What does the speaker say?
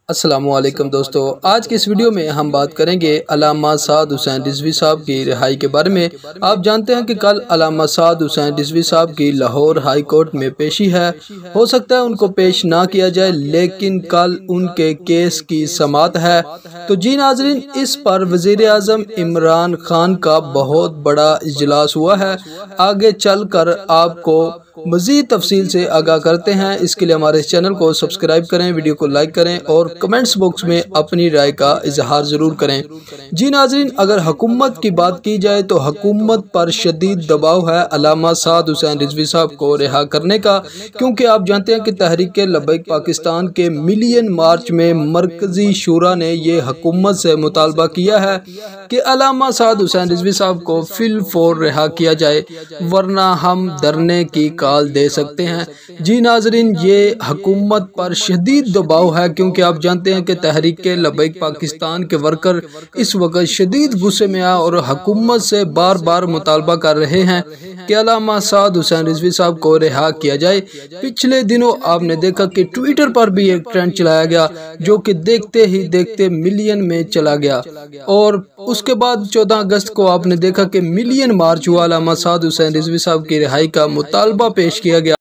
अस्सलामुअलैकुम दोस्तों, आज की इस वीडियो में हम बात करेंगे अल्लामा साद हुसैन रिजवी साहब की रिहाई के बारे में। आप जानते हैं कि कल अल्लामा साद हुसैन रिजवी साहब की लाहौर हाई कोर्ट में पेशी है। हो सकता है उनको पेश ना किया जाए, लेकिन कल उनके केस की समाअत है। तो जी नाजरीन, इस पर वज़ीर आज़म इमरान खान का बहुत बड़ा इजलास हुआ है। आगे चल कर आपको मज़ीद तफसील से आगाह करते हैं। इसके लिए हमारे इस चैनल को सब्सक्राइब करें, वीडियो को लाइक करें और कमेंट्स बॉक्स में अपनी राय का इजहार ज़रूर करें। जी नाजरीन, अगर हुकूमत की बात की जाए तो हुकूमत पर शदीद दबाव है अल्लामा साद हुसैन रिजवी साहब को रिहा करने का, क्योंकि आप जानते हैं कि तहरीक लब्बैक पाकिस्तान के मिलियन मार्च में मरकजी शूरा ने ये हुकूमत से मुतालबा किया है कि अल्लामा साद हुसैन रिजवी साहब को फिल फौर रिहा किया जाए, वरना हम धरने की कॉल दे सकते हैं। जी नाजरीन, ये हुकूमत पर शदीद दबाव है, क्योंकि आप जानते हैं कि तहरीक लब्बैक पाकिस्तान के वर्कर इस वक्त शदीद गुस्से में आए और हुकूमत से बार बार मुतालबा कर रहे हैं कि अल्लामा साद हुसैन रिजवी साहब को रिहा किया जाए। पिछले दिनों आपने देखा कि ट्विटर पर भी एक ट्रेंड चलाया गया, जो कि देखते ही देखते मिलियन में चला गया, और उसके बाद 14 अगस्त को आपने देखा कि मिलियन मार्च हुआ, अल्लामा साद हुसैन रिजवी साहब की रिहाई का मुतालबा पेश किया गया।